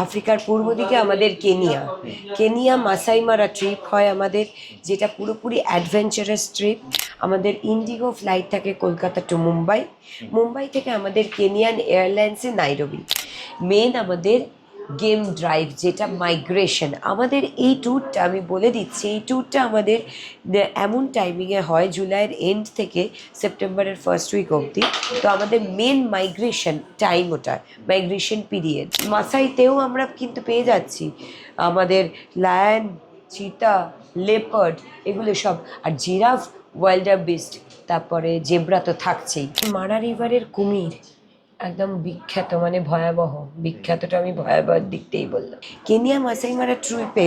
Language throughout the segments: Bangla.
আফ্রিকার পূর্ব দিকে আমাদের কেনিয়া, কেনিয়া মাসাই মারা ট্রিপ হয় আমাদের, যেটা পুরোপুরি অ্যাডভেঞ্চারাস ট্রিপ। আমাদের ইন্ডিগো ফ্লাইট থাকে কলকাতা টু মুম্বাই, মুম্বাই থেকে আমাদের কেনিয়ান এয়ারলাইন্সে নাইরোবি। মেন আমাদের গেম ড্রাইভ, যেটা মাইগ্রেশন। আমাদের এই ট্যুরটা আমি বলে দিচ্ছি, এই ট্যুরটা আমাদের এমন টাইমিংয়ে হয় জুলাইয়ের এন্ড থেকে সেপ্টেম্বরের ফার্স্ট উইক অবধি। তো আমাদের মেন মাইগ্রেশন টাইম ওটা, মাইগ্রেশন পিরিয়ড। মাসাইতেও আমরা কিন্তু পেয়ে যাচ্ছি আমাদের লায়ন, চিতা, লেপার্ড, এগুলো সব, আর জিরাফ, ওয়াইল্ডার বিস্ট, তারপরে জেব্রা তো থাকছেই। মারা রিভারের কুমির একদম বিখ্যাত, মানে ভয়াবহ। বিখ্যাতটা আমি ভয়াবহ দিকতেই বললাম। কেনিয়া মাসাই মারা ট্রিপে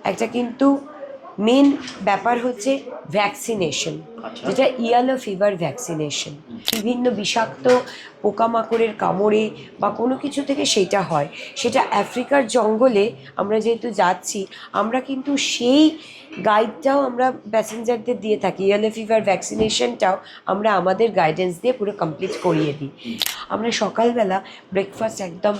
একটা কিন্তু মেন ব্যাপার হচ্ছে ভ্যাকসিনেশন, যেটা ইয়েলো ফিভার ভ্যাকসিনেশন। বিভিন্ন বিষাক্ত পোকামাকড়ের কামড়ে বা কোনো কিছু থেকে সেটা হয়। সেটা আফ্রিকার জঙ্গলে আমরা যেহেতু যাচ্ছি, আমরা কিন্তু সেই গাইডটাও আমরা প্যাসেঞ্জারদের দিয়ে থাকি। ইয়েলো ফিভার ভ্যাকসিনেশনটাও আমরা আমাদের গাইডেন্স দিয়ে পুরো কমপ্লিট করিয়ে দিই। আমরা সকালবেলা ব্রেকফাস্ট একদম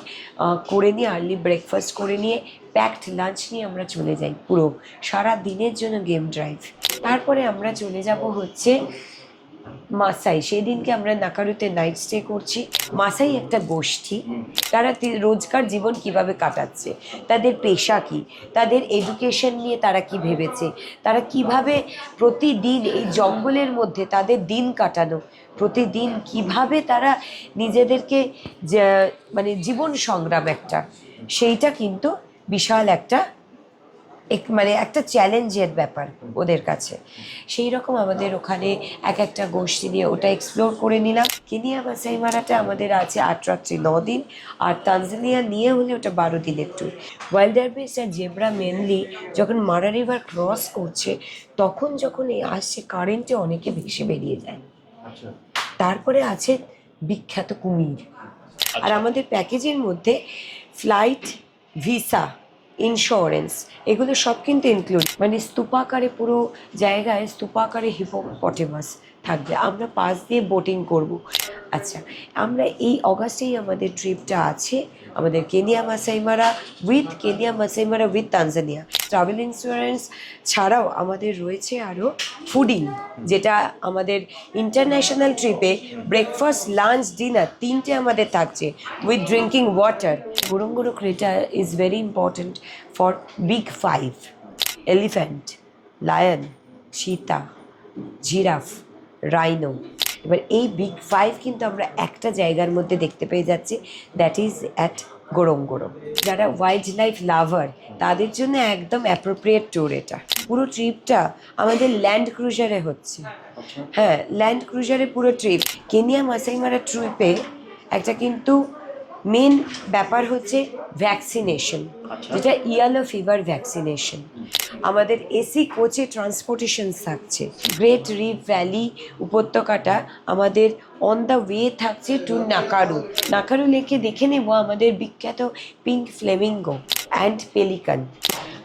করে নিয়ে, আর্লি ব্রেকফাস্ট করে নিয়ে, প্যাকড লাঞ্চ নিয়ে আমরা চলে যাই পুরো সারা দিনের জন্য গেম ড্রাইভ। তারপরে আমরা চলে যাব হচ্ছে মাসাই। সেই দিনকে আমরা নাকারুতে নাইট স্টে করছি। মাসাই একটা গোষ্ঠী, তারা রোজকার জীবন কিভাবে কাটাচ্ছে, তাদের পেশা কি, তাদের এডুকেশন নিয়ে তারা কি ভেবেছে, তারা কিভাবে প্রতিদিন এই জঙ্গলের মধ্যে তাদের দিন কাটানো, প্রতিদিন কিভাবে তারা নিজেদেরকে মানে জীবন সংগ্রাম একটা, সেইটা কিন্তু বিশাল একটা মানে একটা চ্যালেঞ্জের ব্যাপার ওদের কাছে। সেই রকম আমাদের ওখানে এক একটা গোষ্ঠী নিয়ে ওটা এক্সপ্লোর করে নিলাম। কেনিয়া মাসাই মারাটা আমাদের আছে 8 রাত্রি 9 দিন, আর তানজানিয়া নিয়ে হলে ওটা 12 দিনের ট্যুর। ওয়াইল্ডার বিস্ট আর জেব্রা মেনলি যখন মারা রিভার ক্রস করছে, তখন যখন আসছে কারেন্টে অনেকে ভেসে বেরিয়ে যায়। তারপরে আছে বিখ্যাত কুমির। আর আমাদের প্যাকেজের মধ্যে ফ্লাইট, ভিসা, ইন্স্যুরেন্স, এগুলো সব কিন্তু ইনক্লুড। মানে স্তূপাকারে পুরো জায়গায় স্তূপাকারে হিপোপটেমাস থাকবে, আমরা পাশ দিয়ে বোটিং করব। আচ্ছা, আমরা এই অগাস্টেই আমাদের ট্রিপটা আছে, আমাদের কেনিয়া মাসাই মারা উইথ তানজানিয়া। ট্রাভেল ইন্স্যুরেন্স ছাড়াও আমাদের রয়েছে আরও ফুডিং, যেটা আমাদের ইন্টারন্যাশনাল ট্রিপে ব্রেকফাস্ট, লাঞ্চ, ডিনার তিনটে আমাদের থাকছে with drinking water. Ngorongoro crater is very important for big five: elephant, lion, cheetah, giraffe, rhino. এবার এই বিগ ফাইভ কিন্তু আমরা একটা জায়গার মধ্যে দেখতে পেয়ে যাচ্ছি, দ্যাট ইজ অ্যাট গোরোঙ্গোরো। যারা ওয়াইল্ড লাইফ লাভার তাদের জন্য একদম অ্যাপ্রোপ্রিয়েট ট্যুর এটা। পুরো ট্রিপটা আমাদের ল্যান্ড ক্রুজারে হচ্ছে। হ্যাঁ, ল্যান্ড ক্রুজারে পুরো ট্রিপ। কেনিয়া মাসাই মারা ট্রিপে একটা কিন্তু মেন ব্যাপার হচ্ছে ভ্যাকসিনেশন, যেটা ইয়েলো ফিভার ভ্যাকসিনেশন। আমাদের এসি কোচে ট্রান্সপোর্টেশন থাকছে। গ্রেট রিফ ভ্যালি উপত্যকাটা আমাদের অন দ্য ওয়ে থাকছে টু নাকারু। নাকারু লেকে দেখে নেব আমাদের বিখ্যাত পিঙ্ক ফ্লেমিঙ্গো অ্যান্ড পেলিকান।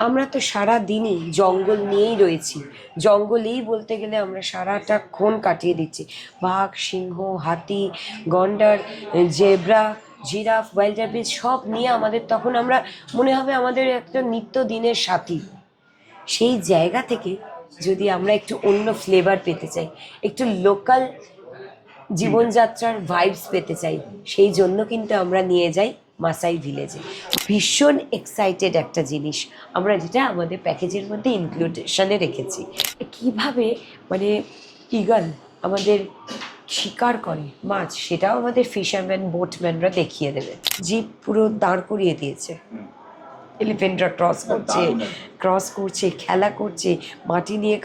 আমরা তো সারা দিনই জঙ্গল নিয়েই রয়েছি, জঙ্গলেই বলতে গেলে আমরা সারাটাক্ষণ কাটিয়ে দিচ্ছি। বাঘ, সিংহ, হাতি, গন্ডার, জেব্রা, জিরাফ, ওয়াইল্ডার বিস্ট সব নিয়ে আমাদের তখন আমরা মনে হবে আমাদের একটা নিত্য দিনের সাথী। সেই জায়গা থেকে যদি আমরা একটু অন্য ফ্লেভার পেতে চাই, একটু লোকাল জীবনযাত্রার ভাইবস পেতে চাই, সেই জন্য কিন্তু আমরা নিয়ে যাই মাসাই ভিলেজে। ভীষণ এক্সাইটেড একটা জিনিস আমরা, যেটা আমাদের প্যাকেজের মধ্যে ইনক্লুডেশনে রেখেছি। কিভাবে মানে ইগল আমাদের শিকার করে মাছ, সেটাও আমাদের ফিশারম্যান, বোটম্যানরা দেখিয়ে দেবে। জিপ পুরো দাঁড় করিয়ে দিয়েছে, এলিফেন্টরা ক্রস করছে, খেলা করছে, মাটি নিয়ে,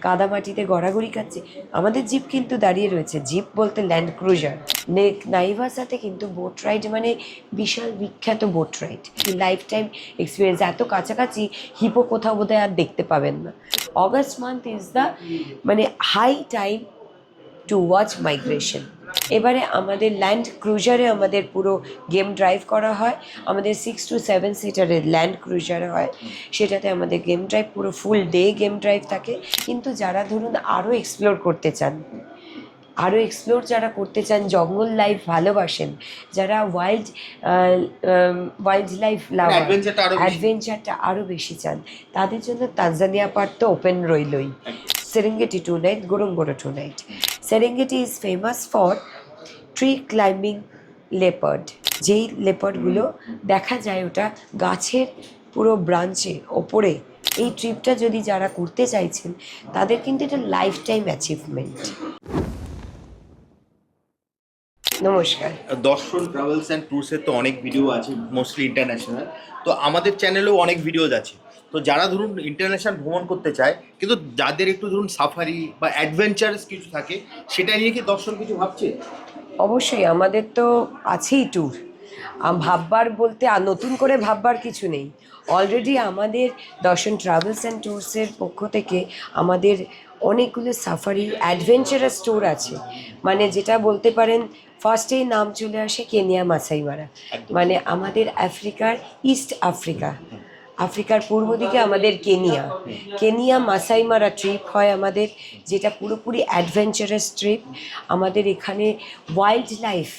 কাদা মাটিতে গড়াগড়ি খাচ্ছে। আমাদের জিপ কিন্তু দাঁড়িয়ে রয়েছে। জিপ বলতে ল্যান্ড ক্রুজার। নাইভাসাতে কিন্তু বোট রাইড মানে বিশাল বিখ্যাত boat ride, lifetime experience. এত কাছাকাছি হিপো কোথাও বোধহয় আর দেখতে পাবেন না। অগাস্ট মান্থ ইজ দ্য মানে high time to watch migration. এবারে আমাদের ল্যান্ড ক্রুজারে আমাদের পুরো গেম ড্রাইভ করা হয়। আমাদের 6 to 7 সিটারের ল্যান্ড ক্রুজার হয়, সেটাতে আমাদের গেম ড্রাইভ পুরো ফুল ডে গেম ড্রাইভ থাকে। কিন্তু যারা ধরুন আরও এক্সপ্লোর করতে চান, আরও এক্সপ্লোর যারা করতে চান, জঙ্গল লাইফ ভালোবাসেন, যারা ওয়াইল্ড লাইফ লাভার, অ্যাডভেঞ্চারটা আরও বেশি চান, তাদের জন্য তানজানিয়া পার্ক তো ওপেন রইলই। Serengeti 2 night, Ngorongoro 2 night. Serengeti is famous for tree climbing leopard. যেই লেপার্ডগুলো দেখা যায় ওটা গাছের পুরো ব্রাঞ্চে ওপরে। এই ট্রিপটা যদি যারা করতে চাইছেন তাদের কিন্তু এটা লাইফ টাইম অ্যাচিভমেন্ট। নমস্কার। দর্শন ট্রাভেলস অ্যান্ড ট্যুরসের তো অনেক ভিডিও আছে, মোস্টলি ইন্টারন্যাশনাল। তো আমাদের চ্যানেলেও অনেক ভিডিওজ আছে। তো যারা ধরুন ইন্টারন্যাশনাল ভ্রমণ করতে চায়, কিন্তু যাদের একটু ধরুন সাফারি বা অ্যাডভেঞ্চারাস কিছু থাকে, সেটা নিয়ে কি দর্শন কিছু ভাবছে? অবশ্যই, আমাদের তো আছেই ট্যুর। ভাববার বলতে আর নতুন করে ভাববার কিছু নেই। অলরেডি আমাদের দর্শন ট্রাভেলস অ্যান্ড ট্যুরসের পক্ষ থেকে আমাদের অনেকগুলো সাফারি অ্যাডভেঞ্চারাস ট্যুর আছে। মানে যেটা বলতে পারেন ফার্স্টেই নাম চলে আসে কেনিয়া মাসাই মারা। মানে আমাদের আফ্রিকার ইস্ট আফ্রিকার পূর্ব দিকে আমাদের কেনিয়া মাসাই মারা ট্রিপ হয় আমাদের, যেটা পুরোপুরি অ্যাডভেঞ্চারাস ট্রিপ। আমাদের এখানে ওয়াইল্ড লাইফ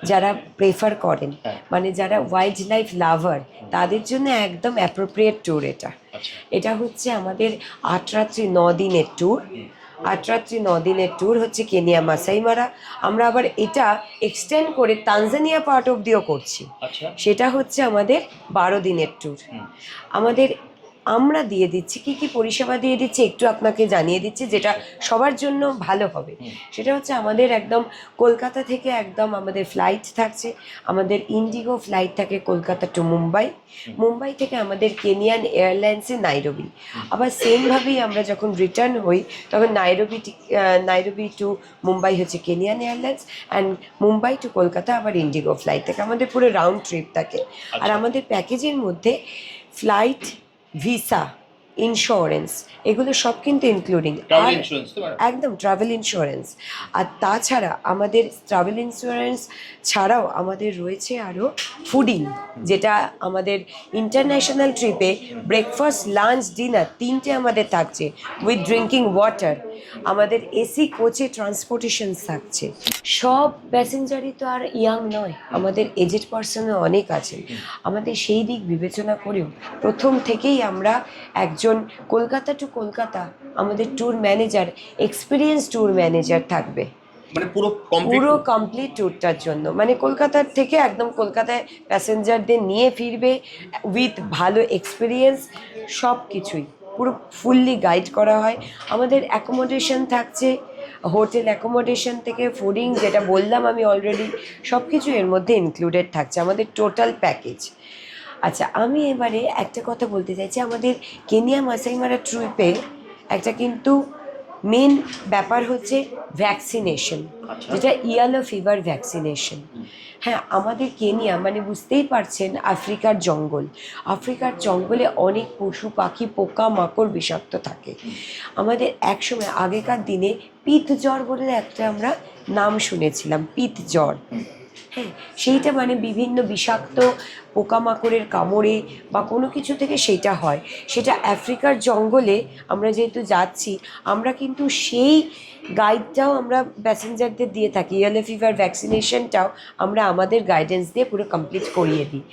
যারা প্রেফার করেন, মানে যারা ওয়াইল্ড লাইফ লাভার, তাদের জন্য একদম অ্যাপ্রোপ্রিয়েট ট্যুর এটা। এটা হচ্ছে আমাদের 8 রাত্রি 9 দিনের ট্যুর। 8 রাত্রি 9 দিনের ট্যুর হচ্ছে কেনিয়া মাসাই মারা। আমরা আবার এটা এক্সটেন্ড করে তানজানিয়া পার্ট অবধিও করছি। সেটা হচ্ছে আমাদের 12 দিনের ট্যুর। আমরা দিয়ে দিচ্ছি কি কি পরিষেবা দিয়ে দিচ্ছি একটু আপনাকে জানিয়ে দিচ্ছি, যেটা সবার জন্য ভালো হবে। সেটা হচ্ছে আমাদের একদম কলকাতা থেকে একদম আমাদের ফ্লাইট থাকছে। আমাদের ইন্ডিগো ফ্লাইট থাকে কলকাতা টু মুম্বাই থেকে আমাদের কেনিয়ান এয়ারলাইন্সে নাইরোবি। আবার সেমভাবেই আমরা যখন রিটার্ন হই তখন নাইরোবি টু মুম্বাই হচ্ছে Kenyan Airlines, and Mumbai to Kolkata আবার ইন্ডিগো ফ্লাইট থাকে। আমাদের পুরো রাউন্ড ট্রিপ থাকে। আর আমাদের প্যাকেজের মধ্যে ফ্লাইট, ভিসা, ইন্স্যুরেন্স, এগুলো সব কিন্তু ইনক্লুডিং। একদম ট্রাভেল ইন্স্যুরেন্স। আর তাছাড়া আমাদের ট্রাভেল ইন্স্যুরেন্স ছাড়াও আমাদের রয়েছে আরও ফুডিং, যেটা আমাদের ইন্টারন্যাশনাল ট্রিপে ব্রেকফাস্ট, লাঞ্চ, ডিনার 3টে আমাদের থাকছে উইথ ড্রিঙ্কিং ওয়াটার। আমাদের এসি কোচে ট্রান্সপোর্টেশন থাকছে। সব প্যাসেঞ্জারই তো আর ইয়াং নয়, আমাদের এজেড পার্সনও অনেক আছেন। আমাদের সেই দিক বিবেচনা করেও প্রথম থেকেই আমরা একজন কলকাতা টু কলকাতা আমাদের tour manager, experience tour manager থাকবে, মানে পুরো কমপ্লিট ট্যুরটার জন্য। মানে কলকাতার থেকে একদম কলকাতায় প্যাসেঞ্জারদের নিয়ে ফিরবে উইথ ভালো এক্সপিরিয়েন্স, সব কিছুই পুরো ফুললি গাইড করা হয়। আমাদের অ্যাকোমোডেশন থাকছে, হোটেল অ্যাকোমোডেশন থেকে ফুডিং, যেটা বললাম আমি অলরেডি, সব কিছু এর মধ্যে ইনক্লুডেড থাকছে আমাদের টোটাল প্যাকেজ। আচ্ছা, আমি এবারে একটা কথা বলতে চাইছি। আমাদের কেনিয়া মাসাই মারা ট্রিপে একটা কিন্তু মেন ব্যাপার হচ্ছে ভ্যাকসিনেশন, যেটা ইয়েলো ফিভার ভ্যাকসিনেশন। হ্যাঁ, আমাদের কেনিয়া মানে বুঝতেই পারছেন আফ্রিকার জঙ্গলে অনেক পশু পাখি, পোকা মাকড় বিষাক্ত থাকে। আমাদের একসময় আগেকার দিনে পিত জ্বর বলে একটা আমরা নাম শুনেছিলাম, পিত জ্বর। হ্যাঁ, সেইটা মানে বিভিন্ন বিষাক্ত পোকামাকড়ের কামড়ে বা কোনো কিছু থেকে সেইটা হয়। সেটা আফ্রিকার জঙ্গলে আমরা যেহেতু যাচ্ছি, আমরা কিন্তু সেই গাইডটাও আমরা প্যাসেঞ্জারদের দিয়ে থাকি। ইয়েলো ফিভার ভ্যাকসিনেশনটাও আমরা আমাদের গাইডেন্স দিয়ে পুরো কমপ্লিট করিয়ে দিই,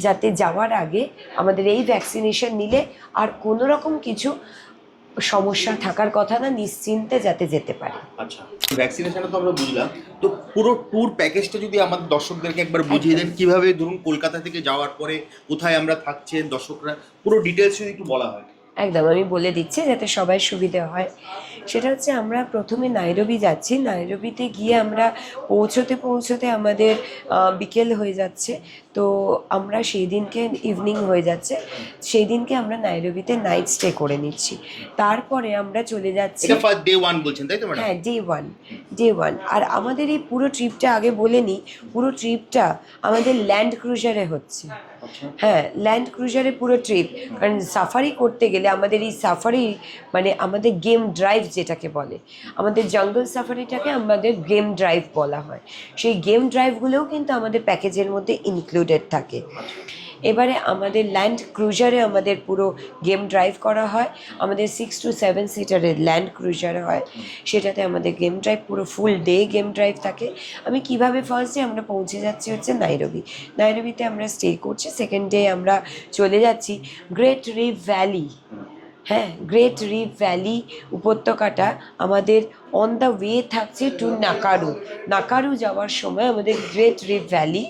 যাতে যাওয়ার আগে আমাদের এই ভ্যাকসিনেশন নিলে আর কোনো রকম কিছু সমস্যা থাকার কথা না, নিশ্চিন্তে যাতে যেতে পারে। আচ্ছা, ভ্যাকসিনেশনটা তো আমরা বুঝলাম, তো পুরো ট্যুর প্যাকেজটা যদি আমাদের দর্শকদেরকে একবার বুঝিয়ে দেন, কিভাবে ধরুন কলকাতা থেকে যাওয়ার পরে কোথায় আমরা থাকছেন, দর্শকরা পুরো ডিটেলস যদি একটু বলা হয়। একদম, আমি বলে দিচ্ছি যাতে সবাই সুবিধে হয়। সেটা হচ্ছে আমরা প্রথমে নাইরোবি যাচ্ছি। নাইরোবিতে গিয়ে আমরা পৌঁছতে আমাদের বিকেল হয়ে যাচ্ছে। তো আমরা সেই দিনকে ইভিনিং হয়ে যাচ্ছে, সেই দিনকে আমরা নাইরোবিতে নাইট স্টে করে নিচ্ছি। তারপরে আমরা চলে যাচ্ছি, ফার্স্ট ডে 1 বলছেন তাই তো ম্যাডাম? হ্যাঁ, ডে ওয়ান। আর আমাদের এই পুরো ট্রিপটা আগে বলে নিই, পুরো ট্রিপটা আমাদের ল্যান্ড ক্রুজারে হচ্ছে। হ্যাঁ, ল্যান্ড ক্রুজারে পুরো ট্রিপ। কারণ সাফারি করতে গেলে আমাদের এই সাফারি মানে আমাদের গেম ড্রাইভ যেটাকে বলে, আমাদের জঙ্গল সাফারিটাকে আমাদের গেম ড্রাইভ বলা হয়। সেই গেম ড্রাইভগুলোও কিন্তু আমাদের প্যাকেজের মধ্যে ইনক্লুডেড থাকে। এবারে আমাদের ল্যান্ড ক্রুজারে আমাদের পুরো গেম ড্রাইভ করা হয়, আমাদের 6 to 7 সিটারের ল্যান্ড ক্রুজার হয়, সেটাতে আমাদের গেম ড্রাইভ পুরো ফুল ডে গেম ড্রাইভ থাকে। আমি কিভাবে ফার্স্ট ডে আমরা পৌঁছে যাচ্ছি হচ্ছে নাইরোবিতে আমরা স্টে করছি, সেকেন্ড ডে আমরা চলে যাচ্ছি গ্রেট রিফ ভ্যালি। হ্যাঁ, গ্রেট রিফ ভ্যালি উপত্যকাটা আমাদের অন দ্য ওয়ে থাকছে টু নাকারু যাওয়ার সময় আমাদের গ্রেট রিফ ভ্যালি,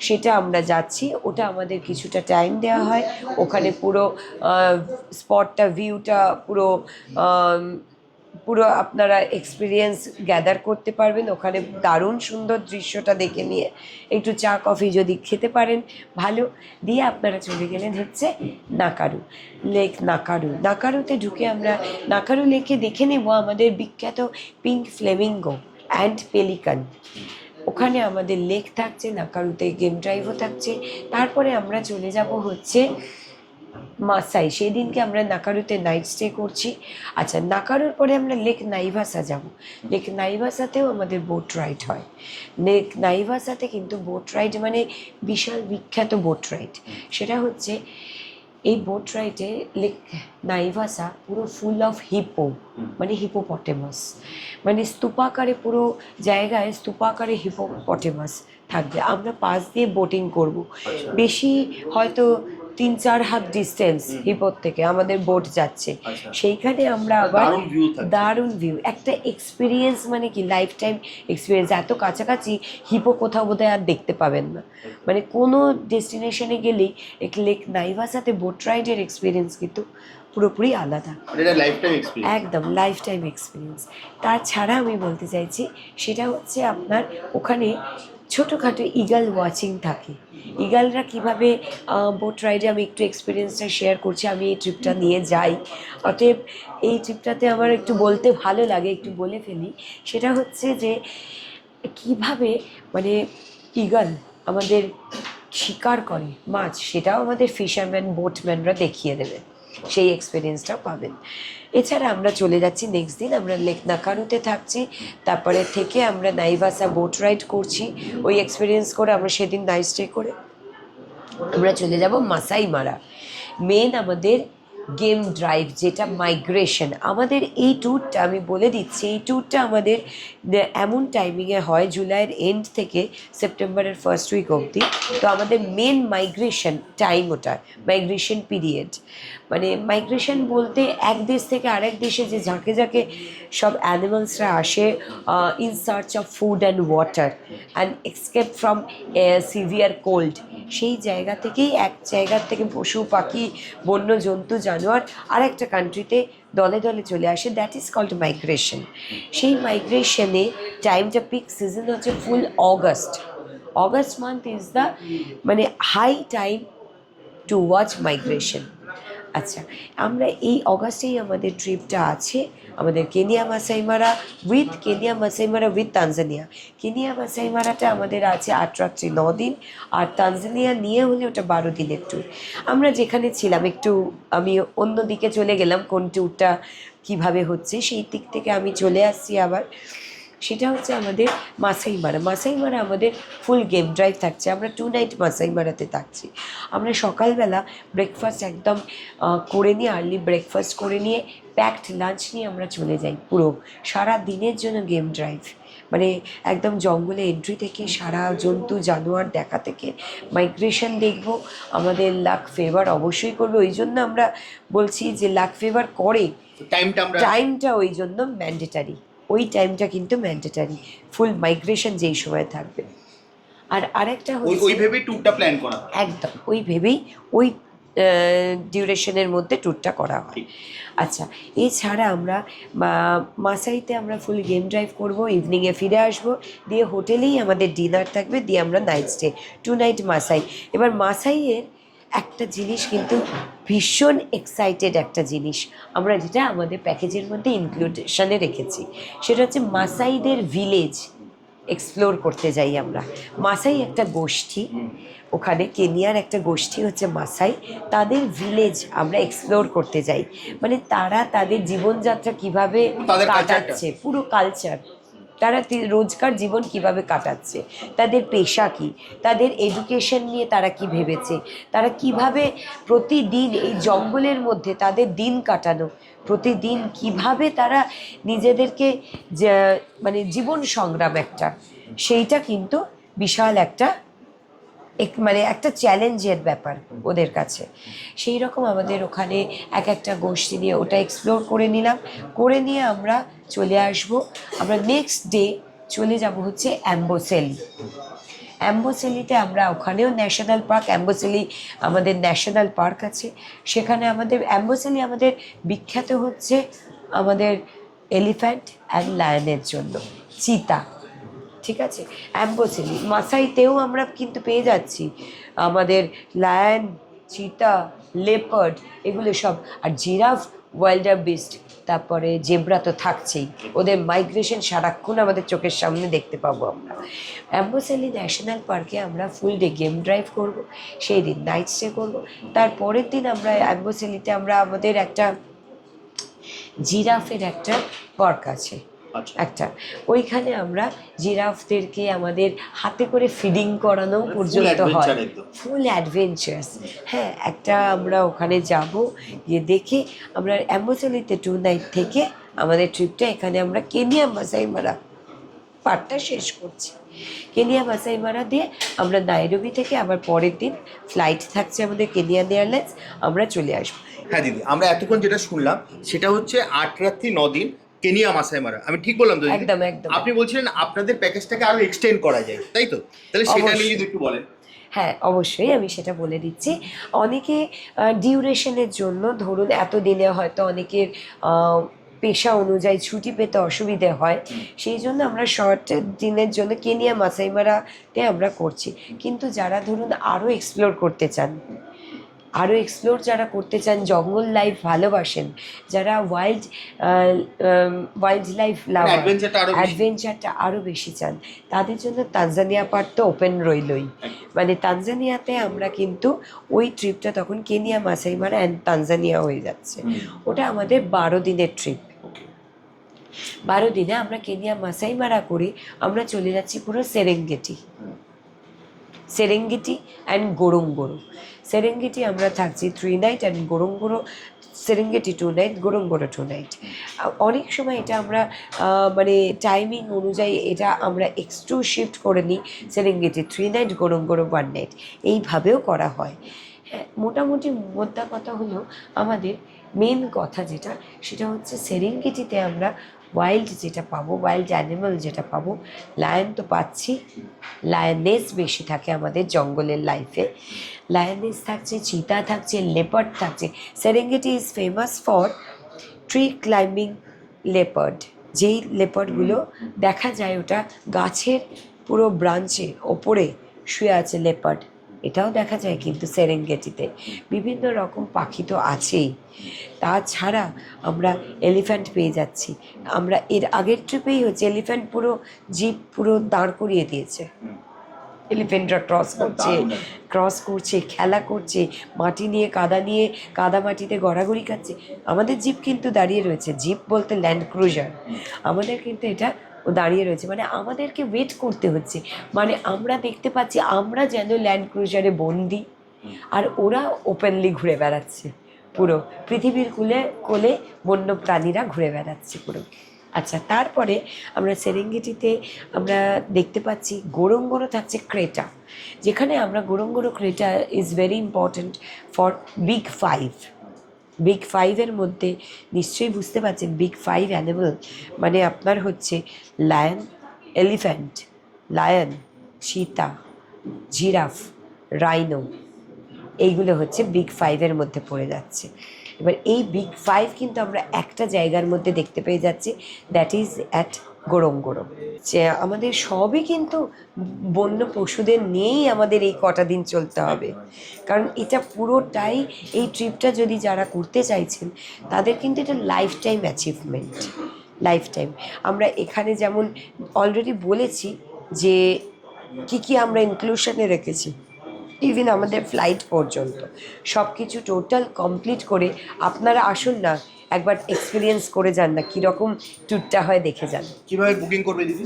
সেটা আমরা যাচ্ছি। ওটা আমাদের কিছুটা টাইম দেওয়া হয়, ওখানে পুরো স্পটটা ভিউটা পুরো আম, পুরো আপনারা এক্সপিরিয়েন্স গ্যাদার করতে পারবেন। ওখানে দারুণ সুন্দর দৃশ্যটা দেখে নিয়ে একটু চা কফি যদি খেতে পারেন ভালো, দিয়ে আপনারা চলে গেলেন হচ্ছে নাকারুতে ঢুকে আমরা নাকারু লেকে দেখে নেব আমাদের বিখ্যাত পিঙ্ক ফ্লেমিঙ্গো অ্যান্ড পেলিকান। ওখানে আমাদের লেক থাকছে, নাকারুতে গেম ড্রাইভও থাকছে। তারপরে আমরা চলে যাব হচ্ছে মাসাই, সেই দিনকে আমরা নাকারুতে নাইট স্টে করছি। আচ্ছা, নাকারুর পরে আমরা লেক নাইভাসা যাব। লেক নাইভাসাতেও আমাদের বোট রাইড হয়। লেক নাইভাসাতে কিন্তু বোট রাইড মানে বিশাল বিখ্যাত বোট রাইড। সেটা হচ্ছে এই বোট রাইডে লেক নাইভাসা পুরো ফুল অফ মানে হিপোপটেমাস, মানে স্তূপাকারে পুরো জায়গায় স্তূপাকারে হিপোপটেমাস থাকবে। আমরা পাশ দিয়ে বোটিং করব, বেশি হয়তো 3-4 হাত ডিস্টেন্স হিপোর থেকে আমাদের বোট যাচ্ছে। সেইখানে আমরা আবার দারুণ ভিউ, একটা এক্সপিরিয়েন্স, মানে কি লাইফ টাইম এক্সপিরিয়েন্স। এত কাছাকাছি হিপো কোথাও বোধহয় আর দেখতে পাবেন না। মানে কোনো ডেস্টিনেশনে গেলেই লেক নাইভাসাতে বোট রাইডের এক্সপিরিয়েন্স কিন্তু পুরোপুরি আলাদা, একদম লাইফ টাইম এক্সপিরিয়েন্স। তাছাড়া আমি বলতে চাইছি সেটা হচ্ছে আপনার ওখানে ছোটোখাটো ইগল ওয়াচিং থাকে। ইগলরা কীভাবে বোট রাইডে, আমি একটু এক্সপিরিয়েন্সটা শেয়ার করছি, আমি এই ট্রিপটা নিয়ে যাই, অতএব এই ট্রিপটাতে আমার একটু বলতে ভালো লাগে, একটু বলে ফেলি। সেটা হচ্ছে যে কিভাবে মানে ইগল আমাদের শিকার করে মাছ, সেটাও আমাদের ফিশারম্যান বোটম্যানরা দেখিয়ে দেবে, সেই এক্সপিরিয়েন্সটাও পাবেন। এছাড়া আমরা চলে যাচ্ছি নেক্সট দিন, আমরা লেক নাকারুতে থাকছি, তারপরে থেকে আমরা নাইভাসা বোট রাইড করছি। ওই এক্সপিরিয়েন্স করে আমরা সেদিন নাইট স্টে করে আমরা চলে যাব মাসাই মারা। মেন আমাদের গেম ড্রাইভ যেটা মাইগ্রেশন, আমাদের এই ট্যুরটা আমি বলে দিচ্ছি, এই ট্যুরটা আমাদের এমন টাইমিংয়ে হয় জুলাইয়ের এন্ড থেকে সেপ্টেম্বরের ফার্স্ট উইক অবধি। তো আমাদের মেন মাইগ্রেশন টাইম, ওটা মাইগ্রেশন পিরিয়ড। মানে মাইগ্রেশন বলতে এক দেশ থেকে আরেক দেশে যে ঝাঁকে ঝাঁকে সব অ্যানিমালসরা আসে in search of food and water and এক্সকেপ from severe cold, সেই জায়গা থেকেই এক জায়গার থেকে পশু পাখি বন্য জন্তু জানোয়ার আর একটা কান্ট্রিতে দলে দলে চলে আসে, দ্যাট ইজ কল্ড মাইগ্রেশন। সেই মাইগ্রেশনে টাইমটা পিক সিজন হচ্ছে full August month is the মানে high time to watch migration. আচ্ছা, আমরা এই অগাস্টেই আমাদের ট্রিপটা আছে, আমাদের কেনিয়া মাসাই মারা উইথ তানজানিয়া। কেনিয়া মাসাই মারাটা আমাদের আছে 8 রাত্রি 9 দিন, আর তানজানিয়া নিয়ে হলে ওটা 12 দিনের ট্যুর। আমরা যেখানে ছিলাম একটু, আমি অন্য দিকে চলে গেলাম কোন ট্যুরটা কীভাবে হচ্ছে সেই দিক থেকে আমি চলে আসছি আবার। সেটা হচ্ছে আমাদের মাসাই মারা আমাদের ফুল গেম ড্রাইভ থাকছে। আমরা 2 নাইট মাসাই মারাতে থাকছি। আমরা সকালবেলা ব্রেকফাস্ট একদম করে নিয়ে, আর্লি ব্রেকফাস্ট করে নিয়ে প্যাকড লাঞ্চ নিয়ে আমরা চলে যাই পুরো সারা দিনের জন্য গেম ড্রাইভ। মানে একদম জঙ্গলে এন্ট্রি থেকে সারা জন্তু জানোয়ার দেখা থেকে মাইগ্রেশন দেখব। আমাদের লাক ফেভার অবশ্যই করবে, ওই জন্য আমরা বলছি যে লাক ফেভার করে, টাইমটা ওই জন্য ম্যান্ডেটারি, ওই টাইমটা কিন্তু ম্যান্ডেটারি, ফুল মাইগ্রেশন যেই সময় থাকবে। আর আরেকটা হচ্ছে ওই ভেবেই ট্যুরটা প্ল্যান করা, একদম ওই ভেবেই ওই ডিউরেশনের মধ্যে ট্যুরটা করা হয়। আচ্ছা, এছাড়া আমরা মাসাইতে আমরা ফুল গেম ড্রাইভ করব, ইভিনিংয়ে ফিরে আসব, দিয়ে হোটেলেই আমাদের ডিনার থাকবে, দিয়ে আমরা নাইট স্টে 2 নাইট মাসাই। এবার মাসাইয়ের একটা জিনিস কিন্তু ভীষণ এক্সাইটেড একটা জিনিস আমরা, যেটা আমাদের প্যাকেজের মধ্যে ইনক্লুডেশনে রেখেছি, সেটা হচ্ছে মাসাইদের ভিলেজ এক্সপ্লোর করতে যাই আমরা। মাসাই একটা গোষ্ঠী, ওখানে কেনিয়ার একটা গোষ্ঠী হচ্ছে মাসাই, তাদের ভিলেজ আমরা এক্সপ্লোর করতে যাই। মানে তারা তাদের জীবনযাত্রা কিভাবে কাটাচ্ছে, পুরো কালচার তারা রোজকার জীবন কিভাবে কাটাচ্ছে, তাদের পেশা কী, তাদের এডুকেশন নিয়ে তারা কি ভেবেছে, তারা কিভাবে প্রতিদিন এই জঙ্গলের মধ্যে তাদের দিন কাটানো, প্রতিদিন কিভাবে তারা নিজেদেরকে মানে জীবন সংগ্রাম একটা, সেইটা কিন্তু বিশাল একটা মানে একটা চ্যালেঞ্জের ব্যাপার ওদের কাছে। সেই রকম আমাদের ওখানে এক একটা গোষ্ঠী নিয়ে ওটা এক্সপ্লোর করে নিলাম, করে নিয়ে আমরা চলে আসব, আমরা নেক্সট ডে চলে যাব হচ্ছে অ্যাম্বোসেলি। অ্যাম্বোসেলিতে আমরা ওখানেও ন্যাশনাল পার্ক, অ্যাম্বোসেলি আমাদের ন্যাশনাল পার্ক আছে, সেখানে আমাদের অ্যাম্বোসেলি আমাদের বিখ্যাত হচ্ছে আমাদের এলিফ্যান্ট অ্যান্ড লায়নের জন্য, চিতা, ঠিক আছে। অ্যাম্বোসেলি মাসাইতেও আমরা কিন্তু পেয়ে যাচ্ছি আমাদের লায়ন, চিতা, লেপার্ড, এগুলো সব, আর জিরাফ, ওয়াইল্ডার বিস্ট, তারপরে জেব্রা তো থাকছেই, ওদের মাইগ্রেশন সারাক্ষণ আমাদের চোখের সামনে দেখতে পাবো আমরা। অ্যাম্বোসেলি ন্যাশনাল পার্কে আমরা ফুল ডে গেম ড্রাইভ করব, সেই দিন নাইট স্টে করবো, তারপরের দিন আমরা অ্যাম্বোসেলিতে আমরা আমাদের একটা জিরাফের একটা পার্ক আছে একটা, ওইখানে আমরা জিরাফদেরকে আমাদের হাতে করে ফিডিং করানো পর্যন্ত হয়, ফুল অ্যাডভেঞ্চারাস। হ্যাঁ, একটা আমরা ওখানে যাব, গিয়ে দেখে আমরা অ্যাম্বোসেলিতে 2 নাইট থেকে আমাদের ট্রিপটা এখানে আমরা কেনিয়া মাসাই মারা পার্টটা শেষ করছি। কেনিয়া মাসাই মারা দিয়ে আমরা নাইরোবি থেকে আবার পরের দিন ফ্লাইট থাকছে আমাদের কেনিয়ান এয়ারলাইন্স, আমরা চলে আসবো। হ্যাঁ দিদি, আমরা এতক্ষণ যেটা শুনলাম সেটা হচ্ছে 8 রাত্রি 9 দিন কেনিয়া মাসাই মারা, আমি ঠিক বললাম তো? একদম একদম। আপনি বলছিলেন আপনাদের প্যাকেজটাকে আরো এক্সটেন্ড করা যায়, তাই তো? তাহলে সেটা নিয়ে যদি একটু বলেন। হ্যাঁ, অবশ্যই আমি সেটা বলে দিচ্ছি। অনেকে ডিউরেশনের জন্য, ধরুন এত দিনে হয়তো অনেকের পেশা অনুযায়ী ছুটি পেতে অসুবিধে হয়, সেই জন্য আমরা শর্ট দিনের জন্য কেনিয়া মাসাই মারাতে আমরা করছি। কিন্তু যারা ধরুন আরও এক্সপ্লোর করতে চান, যারা করতে চান, জঙ্গল লাইফ ভালোবাসেন, যারা ওয়াইল্ড লাইফ লাভার, অ্যাডভেঞ্চারটা আরও বেশি চান, তাদের জন্য তানজানিয়া পার্ট তো ওপেন রইলই। মানে তানজানিয়াতে আমরা কিন্তু ওই ট্রিপটা তখন কেনিয়া মাসাই মারা অ্যান্ড তানজানিয়া হয়ে যাচ্ছে, ওটা আমাদের 12 দিনের ট্রিপ। 12 দিনে আমরা কেনিয়া মাসাই মারা করে আমরা চলে যাচ্ছি পুরো সেরেঙ্গেটি অ্যান্ড গোরোঙ্গোরো। সেরেঙ্গেটি আমরা থাকছি 3 night and Ngorongoro, Serengeti 2 night, Ngorongoro 2 night. অনেক সময় এটা আমরা মানে টাইমিং অনুযায়ী এটা আমরা একটু শিফট করে নিই, সেরেঙ্গেটি 3 নাইট, গোরোঙ্গোরো 1 নাইট, এইভাবেও করা হয়। হ্যাঁ, মোটামুটি মোদ্দা কথা হলো আমাদের মেন কথা যেটা, সেটা হচ্ছে সেরেঙ্গেটিতে আমরা ওয়াইল্ড যেটা পাবো, ওয়াইল্ড অ্যানিমাল যেটা পাবো, লায়ন তো পাচ্ছি, লায়নেস বেশি থাকে আমাদের জঙ্গলের লাইফে, লায়নেস থাকছে, চিতা থাকছে, লেপার্ড থাকছে। Serengeti is famous for tree climbing leopard, যেই লেপার্ডগুলো দেখা যায় ওটা গাছের পুরো ব্রাঞ্চে ওপরে শুয়ে আছে লেপার্ড, এটাও দেখা যায় কিন্তু সেরেঙ্গেটিতে। বিভিন্ন রকম পাখি তো আছেই, তাছাড়া আমরা এলিফ্যান্ট পেয়ে যাচ্ছি। আমরা এর আগের ট্রিপেই হচ্ছে এলিফ্যান্ট পুরো জিপ পুরো দাঁড় করিয়ে দিয়েছে, এলিফ্যান্টরা ক্রস করছে, খেলা করছে, মাটি নিয়ে কাদা মাটিতে গড়াগড়ি খাচ্ছে, আমাদের জিপ কিন্তু দাঁড়িয়ে রয়েছে। জিপ বলতে ল্যান্ড ক্রুজার, আমাদের কিন্তু এটা দাঁড়িয়ে রয়েছে, মানে আমাদেরকে ওয়েট করতে হচ্ছে। মানে আমরা দেখতে পাচ্ছি আমরা যেন ল্যান্ড ক্রুজারে বন্দি, আর ওরা ওপেনলি ঘুরে বেড়াচ্ছে, পুরো পৃথিবীর কোলে বন্য প্রাণীরা ঘুরে বেড়াচ্ছে পুরো। আচ্ছা, তারপরে আমরা সেরেঙ্গেটিতে আমরা দেখতে পাচ্ছি গোরোঙ্গোরো থাকছে ক্রেটা, যেখানে আমরা Ngorongoro crater is very important for big ফাইভের মধ্যে নিশ্চয়ই বুঝতে পারছেন বিগ 5 অ্যানিমাল মানে আপনার হচ্ছে লায়ন, চিতা, জিরাফ, রাইনো, এইগুলো হচ্ছে বিগ 5-এর মধ্যে পড়ে যাচ্ছে। এবার এই বিগ 5 কিন্তু আমরা একটা জায়গার মধ্যে দেখতে পেয়ে যাচ্ছি, দ্যাট ইজ অ্যাট গোরোঙ্গোরো। যে আমাদের সবই কিন্তু বন্য পশুদের নিয়েই আমাদের এই কটা দিন চলতে হবে, কারণ এটা পুরোটাই এই ট্রিপটা যদি যারা করতে চাইছেন তাদের কিন্তু এটা life time achievement, life time. আমরা এখানে যেমন অলরেডি বলেছি যে কি আমরা ইনক্লুশনে রেখেছি, ইভেন আমাদের ফ্লাইট পর্যন্ত সব কিছু টোটাল কমপ্লিট করে আপনারা আসুন না, একবার এক্সপিরিয়েন্স করে যান না, কীরকম ট্যুরটা হয় দেখে যান। কিভাবে বুকিং করবে দিদি?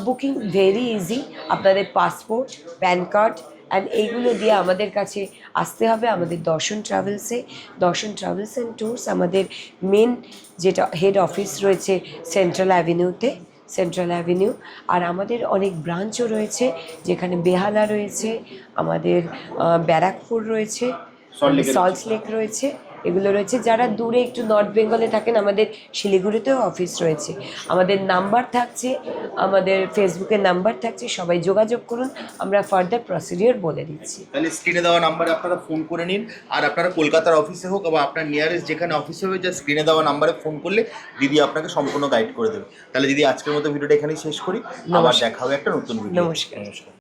Booking very easy. আপনাদের পাসপোর্ট, প্যান কার্ড অ্যান্ড এইগুলো দিয়ে আমাদের কাছে আসতে হবে আমাদের দর্শন ট্রাভেলসে। দর্শন ট্রাভেলস অ্যান্ড ট্যুরস আমাদের মেন যেটা হেড অফিস রয়েছে সেন্ট্রাল অ্যাভিনিউতে, সেন্ট্রাল অ্যাভিনিউ। আর আমাদের অনেক ব্রাঞ্চও রয়েছে, যেখানে বেহালা রয়েছে, আমাদের ব্যারাকপুর রয়েছে, সল্ট লেক রয়েছে, এগুলো রয়েছে। যারা দূরে একটু নর্থ বেঙ্গলে থাকেন, আমাদের শিলিগুড়িতেও অফিস রয়েছে। আমাদের নাম্বার থাকছে, আমাদের ফেসবুকের নাম্বার থাকছে, সবাই যোগাযোগ করুন, আমরা ফার্দার প্রসিডিওর বলে দিচ্ছি। তাহলে স্ক্রিনে দেওয়া নাম্বারে আপনারা ফোন করে নিন। আর আপনারা কলকাতার অফিসে হোক বা আপনার নিয়ারেস্ট যেখানে অফিস হবে, যা স্ক্রিনে দেওয়া নাম্বারে ফোন করলে দিদি আপনাকে সম্পূর্ণ গাইড করে দেবে। তাহলে দিদি আজকের মতো ভিডিওটা এখানেই শেষ করি, আবার দেখা হবে একটা নতুন ভিডিও। নমস্কার। নমস্কার।